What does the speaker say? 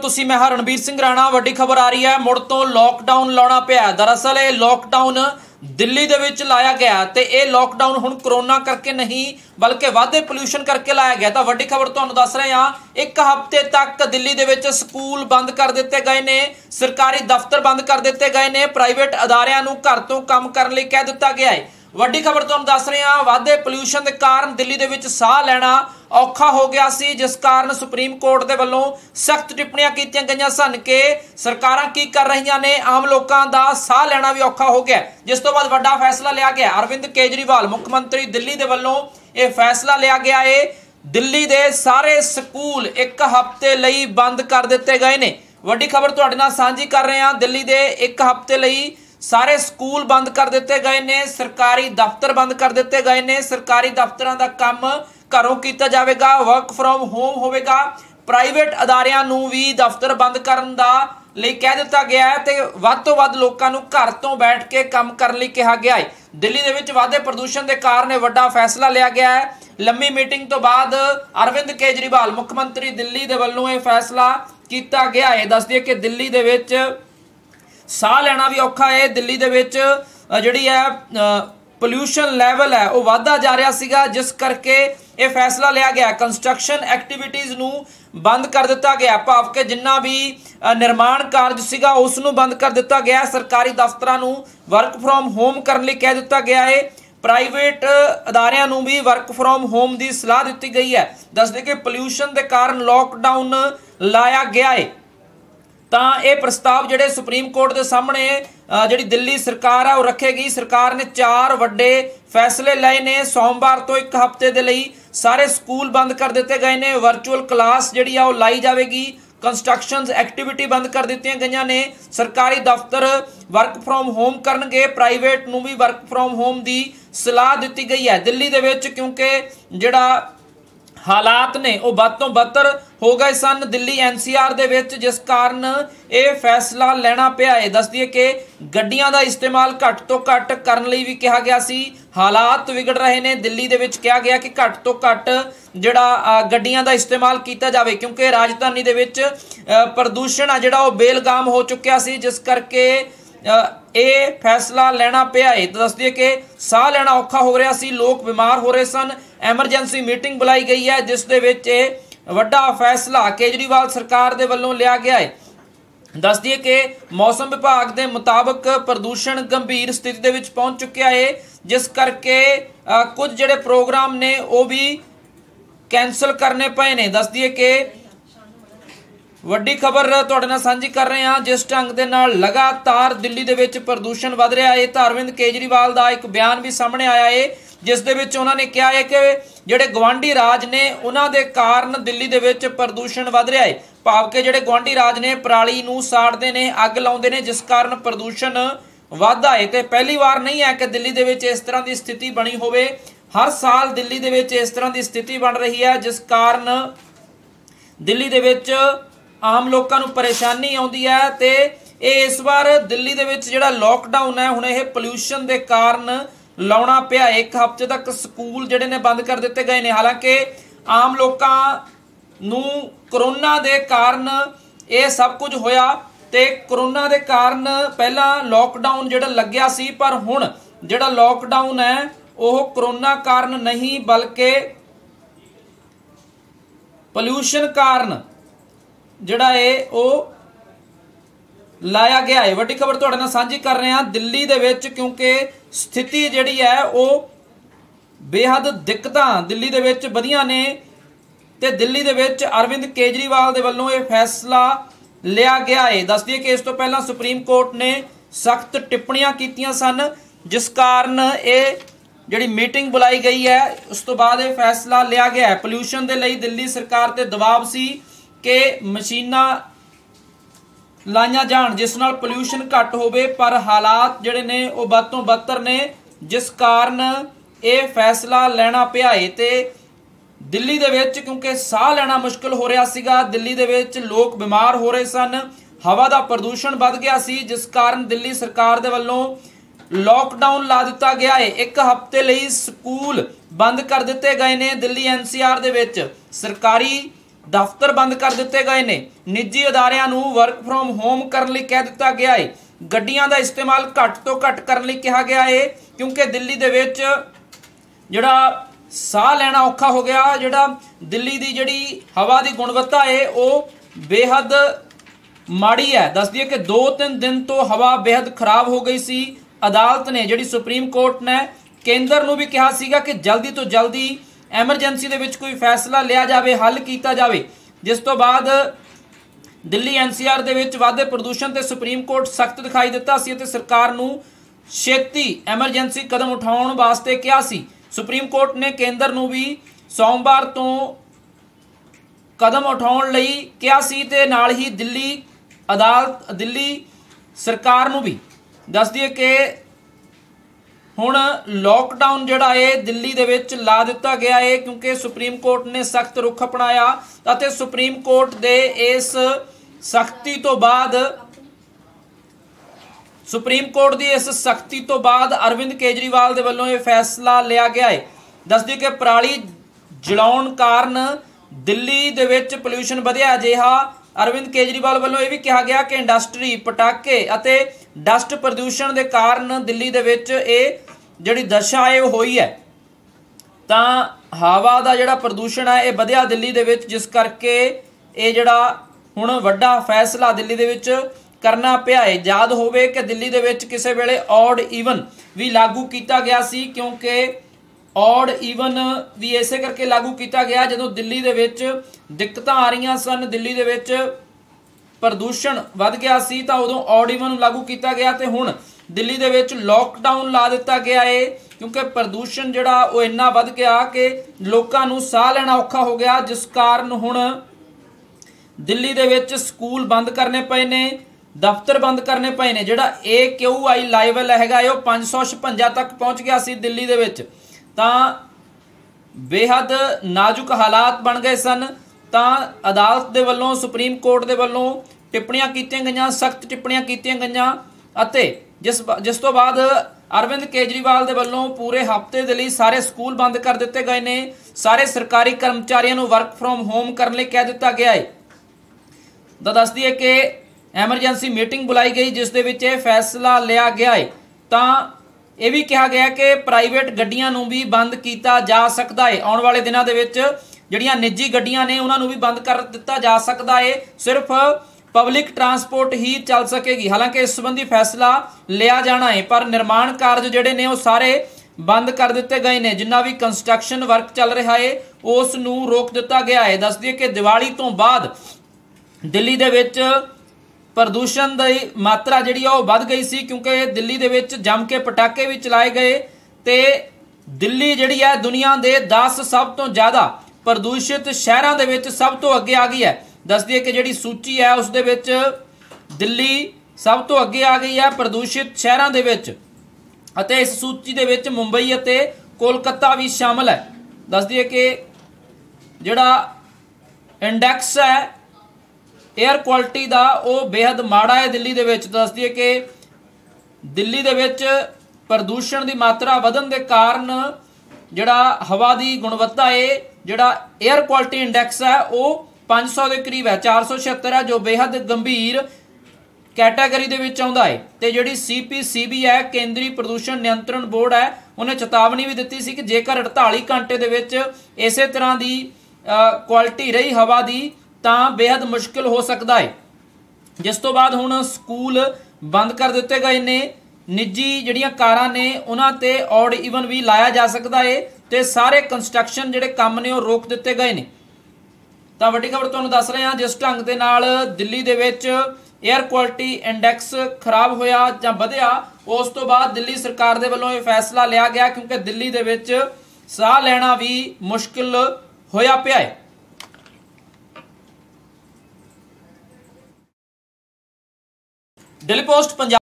तुसी मैं हां रणबीर सिंह राणा। वड्डी खबर आ रही है, मुड़ तो लॉकडाउन लाना पिया। दरअसल ये लॉकडाउन दिल्ली दे विच लाया गया ते ये लॉकडाउन हुण कोरोना करके नहीं बल्कि वाधे पोल्यूशन करके लाया गया। तो वड्डी खबर तुहानूं दस रहे हां, एक हफ्ते तक दिल्ली दे विच स्कूल बंद कर दिते गए ने, सरकारी दफ्तर बंद कर दिते गए ने, प्राइवेट अदारियां नूं घर तो काम करने लई कह दिता गया है। वड्डी खबर तुहानूं दस रहे हां, वाधे पोल्यूशन के कारण दिल्ली दे विच साह लैना औखा हो गया सी, जिस कारण सुप्रीम कोर्ट दे वल्लों सख्त टिप्पणियां कीतियां गईयां सन कि सरकारां की कर रहीआं ने, आम लोकां दा साह लैना भी औखा हो गया। जिस तो बाद वड्डा फैसला लिया गया। अरविंद केजरीवाल मुख्यमंत्री दिल्ली दे वल्लों यह फैसला लिया गया है, दिल्ली दे सारे स्कूल एक हफ्ते लई बंद कर दिते गए ने। वड्डी खबर तुहाडे नाल सांझी कर रहे हां, दिल्ली दे एक हफ्ते लई सारे स्कूल बंद कर दिते गए ने, सरकारी दफ्तर बंद कर दिते गए ने, सरकारी दफ्तरां दा काम घरों किया जाएगा, वर्क फ्रॉम होम होगा, प्राइवेट अदारियां नूं भी दफ्तर बंद करन दा लई कह दिता गया है ते वध तो वध लोकां नूं घर तो बैठ के काम करने लई कहा गया है। दिल्ली दे विच वाधे प्रदूषण के कारण वड्डा फैसला लिया गया है। लंबी मीटिंग तो बाद अरविंद केजरीवाल मुख्यमंत्री दिल्ली दे वल्लों यह फैसला किया गया है। दस दिए कि दिल्ली दे विच साह लेना भी औखा है, दिल्ली दे विच जिहड़ी है पोल्यूशन लैवल है वह वाधा जा रहा सीगा, जिस करके ये फैसला लिया गया। कंस्ट्रक्शन एक्टिविटीज़ नूं बंद कर दिता गया, भाव के जिन्ना भी निर्माण कार्य सीगा उसनूं बंद कर दिता गया। सरकारी दफ्तरां नूं वर्क फ्रॉम होम करने लई कह दिता गया है, प्राइवेट अदारियां नूं भी वर्क फ्रॉम होम की सलाह दी गई है। दसदे कि पोल्यूशन के कारण लॉकडाउन लाया गया है। तो ये प्रस्ताव जिहड़े सुप्रीम कोर्ट के सामने जिहड़ी दिल्ली सरकार है वो रखेगी। सरकार ने 4 वड्डे फैसले लए ने। सोमवार तो एक हफ्ते के लिए सारे स्कूल बंद कर दिते गए ने, वर्चुअल क्लास जिहड़ी आ वो लाई जाएगी, कंस्ट्रक्शन एक्टिविटी बंद कर दी गई ने, सरकारी दफ्तर वर्क फ्रॉम होम करनगे, प्राइवेट नूं भी वर्क फ्रॉम होम की सलाह दी गई है। दिल्ली दे विच क्योंकि जिहड़ा हालात ने वो बद तो बदतर हो गए सन दिल्ली NCR दे विच, जिस कारण ये फैसला लेना पिया है। दस दिए कि गड्डियां दा इस्तेमाल घट तो घट करने लई भी कहा गया सी। हालात बिगड़ रहे ने दिल्ली दे विच, कहा गया कि घट तो घट जिहड़ा गड्डियां दा इस्तेमाल किया जाए, क्योंकि राजधानी दे विच प्रदूषण आ जिहड़ा वो बेलगाम हो चुकिया सी, जिस करके ये फैसला लेना पिया है। दस दिए कि साह लेना औखा हो रहा सी, लोग बीमार हो रहे सन। एमरजेंसी मीटिंग बुलाई गई है, जिस दे विच वड्डा फैसला केजरीवाल सरकार दे वल्लों लिया गया है। दस दिए कि मौसम विभाग के मुताबिक प्रदूषण गंभीर स्थिति दे विच पहुंच चुकिया है, जिस करके कुछ जिहड़े प्रोग्राम ने वो भी कैंसल करने पे ने। दस दिए कि वड्डी खबर तुहाडे नाल सांझी कर रहे हैं, जिस ढंग दे नाल लगातार दिल्ली दे विच प्रदूषण वध रहा है। तो अरविंद केजरीवाल का एक बयान भी सामने आया है, जिस दे विच उन्होंने कहा है कि जिहड़े गवांढी राज ने उन्हां दे कारण दिल्ली दे विच प्रदूषण वध रहा है। भाव के जिहड़े गवांढी राज ने पराली नूं साड़दे ने, अग लाउंदे ने, जिस कारण प्रदूषण वधदा है। ते पहली बार नहीं है कि दिल्ली दे विच इस तरह की स्थिति बनी होवे, हर साल दिल्ली दे विच इस तरह की स्थिति बन रही है, जिस कारण दिल्ली दे विच आम लोगों को परेशानी आउंदी है। ते इस बार दिल्ली दे विच जिहड़ा लॉकडाउन है हुण यह पोल्यूशन के कारण लाउणा पिया। एक हफ्ते तक स्कूल जिहड़े ने बंद कर दिते गए ने। हालांकि आम लोगों नूं कोरोना के कारण ये सब कुछ होया, ते कोरोना के कारण पहला लॉकडाउन जिहड़ा लग्या सी, पर हुण जिहड़ा लॉकडाउन है वह कोरोना कारण नहीं बल्कि पोल्यूशन कारण जिहड़ा है वो लाया गया है। वड्डी खबर तुहाडे नाल सांझी कर रहे हैं, दिल्ली दे विच क्योंकि स्थिति जिहड़ी है वो बेहद दिक्कतां दिल्ली दे विच वधियां ने, ते दिल्ली दे विच अरविंद केजरीवाल दे वल्लों यह फैसला लिया गया है। दस दिए कि इस तो पहला सुप्रीम कोर्ट ने सख्त टिप्पणियां कीतियां सन, जिस कारण ये जिहड़ी मीटिंग बुलाई गई है उस तो बाद यह फैसला लिया गया है। पोल्यूशन दे लई दिल्ली सरकार ते दबाव सी कि मशीनां लाइया जाण जिस नाल पोल्यूशन घट होवे, पर हालात जिहड़े ने वो बद तो बदतर ने, जिस कारण ये फैसला लेना पिया है। ते दिल्ली दे विच क्योंकि साह लेना मुश्किल हो रहा सीगा, दिल्ली दे विच लोग बीमार हो रहे सन, हवा का प्रदूषण वध गया सी, जिस कारण दिल्ली सरकार दे वल्लों लॉकडाउन ला दिता गया है। एक हफ्ते लई स्कूल बंद कर दिते गए ने दिल्ली NCR दे विच। सरकारी दफ्तर बंद कर दिते गए ने। निजी अदारियां नूं वर्क फ्रॉम होम करने लई कह दिता गया है। गड्डियां दा इस्तेमाल घट तो घट करने लई कहा गया है, क्योंकि दिल्ली दे विच जिहड़ा साह लैना औखा हो गया। जिहड़ा दिल्ली दी जिहड़ी हवा की गुणवत्ता है वो बेहद माड़ी है। दस दिए कि 2-3 दिन तो हवा बेहद खराब हो गई सी। अदालत ने जिहड़ी सुप्रीम कोर्ट ने केंद्र नूं भी कहा सीगा कि जल्दी तो जल्दी एमरजेंसी दे विच कोई फैसला लिया जाए, हल किया जाए, जिस तो बाद दिल्ली NCR दे विच वाधे प्रदूषण ते सुप्रीम कोर्ट सख्त दिखाई दिता सी ते सरकार नूं छेती एमरजेंसी कदम उठाउण वास्ते कहा सी। सुप्रीम कोर्ट ने केंद्र नूं भी सोमवार तो कदम उठाउण लई कहा सी ते नाल ही दिल्ली अदालत दिल्ली सरकार नूं भी दस दिए कि हुण लॉकडाउन जिहड़ा है दिल्ली दे विच ला दिता गया है, क्योंकि सुप्रीम कोर्ट ने सख्त रुख अपनाया ताते सुप्रीम कोर्ट दे इस सख्ती तो बाद सुप्रीम कोर्ट की इस सख्ती तो बाद अरविंद केजरीवाल दे वल्लों यह फैसला लिया गया है। दस दी कि पराली जलाउण कारण दिल्ली दे विच पोल्यूशन वधिया। अजिहा अरविंद केजरीवाल वल्लों यह भी कहा गया कि इंडस्ट्री पटाके अते डस्ट प्रदूषण के कारण दिल्ली दे विच ये जिहड़ी दशा है वो हुई है। तां हवा का जिहड़ा प्रदूषण है ये वधिया दिल्ली दे विच, जिस करके ये जिहड़ा हुण वड्डा फैसला दिल्ली दे विच करना पिया है। याद होवे कि दिल्ली दे विच किसी वेले ऑड ईवन भी लागू किया गया सी, क्योंकि ऑड ईवन भी इसे करके लागू किया गया जदों दिल्ली दे विच दिक्कतां आ रही सन, दिल्ली दे विच प्रदूषण वध गया सी, तां उदों ऑड ईवन लागू किया गया ते हुण दिल्ली दे विच लॉकडाउन ला दिता गया है, क्योंकि प्रदूषण जिहड़ा वो इन्ना वध गया कि लोकां नूं साह लैना औखा हो गया, जिस कारण हुण दिल्ली दे विच स्कूल बंद करने पए ने, दफ्तर बंद करने पए ने। जिहड़ा AQI लेवल हैगा वो 556 तक पहुँच गया सी दिल्ली दे विच, तां बेहद नाजुक हालात बन गए सन। तां अदालत दे वल्लों सुप्रीम कोर्ट दे वल्लों टिप्पणियां कीतियां गईयां, सख्त टिप्पणियां कीतियां गईयां अते जिस तो बाद अरविंद केजरीवाल दे वल्लों पूरे हफ्ते दे लई सारे स्कूल बंद कर दिते गए ने। सारे सरकारी कर्मचारियों नूं वर्क फ्रॉम होम करने लई कह दिता गया है। तो दस दिए कि एमरजेंसी मीटिंग बुलाई गई जिस दे विच फैसला लिया गया है। तां यह भी कहा गया कि प्राइवेट गड्डियां नूं भी बंद किया जा सकता है। आने वाले दिनों के विच जिहड़ियां निजी गड्डियां ने उन्हां नूं भी बंद कर दिता जा सकता है, सिर्फ पब्लिक ट्रांसपोर्ट ही चल सकेगी। हालांकि इस संबंधी फैसला लिया जाना है, पर निर्माण कार्य जिहड़े ने वो सारे बंद कर दिते गए ने। जिन्ना भी कंस्ट्रक्शन वर्क चल रहा है उस नूं रोक दिता गया है। दस दिए कि दिवाली तो बाद दिल्ली दे विच प्रदूषण की मात्रा जिहड़ी आ वध गई सी, क्योंकि दिल्ली दे विच जम के पटाके भी चलाए गए ते दिल्ली जिहड़ी है दुनिया के 10 सब तो ज़्यादा प्रदूषित शहरों के विच सब तो अगे आ गई है। दस दिए कि जिहड़ी सूची है उस दे विच दिल्ली सब तो अगे आ गई है प्रदूषित शहरों के विच, अते इस सूची दे विच मुंबई अते कोलकाता भी शामिल है। दस दिए कि जिहड़ा इंडैक्स है एयर क्वालिटी का वो बेहद माड़ा है दिल्ली दे विच। दस दिए कि दिल्ली दे विच प्रदूषण की मात्रा वधन के कारण जिहड़ा हवा की गुणवत्ता है, जिहड़ा एयर क्वालिटी इंडैक्स है वो 500 के करीब है, 476 है, जो बेहद गंभीर कैटागरी दे विच आउंदा है। ते जिहड़ी CPCB है केंद्रीय प्रदूषण नियंत्रण बोर्ड है, उन्हें चेतावनी भी दी सी कि जेकर 48 घंटे दे विच इसे तरह की क्वालिटी रही हवा की तां बेहद मुश्किल हो सकता है। जिस तो बाद हुण स्कूल बंद कर दिते गए ने, निजी जिहड़ियां कारां ने उन्हां ते ऑड ईवन भी लाया जा सकता है ते सारे कंस्ट्रक्शन जिहड़े काम ने वो रोक दिते गए ने। तां वड्डी खबर तुहानूं दस रहे हां, जिस ढंग दे नाल दिल्ली दे विच एयर क्वालिटी इंडैक्स खराब होया जां वधिया, उस तो बाद दिल्ली सरकार दे वल्लों ये फैसला लिया गया, क्योंकि दिल्ली दे विच साह लैना भी मुश्किल होया पिया है। Daily post Punjab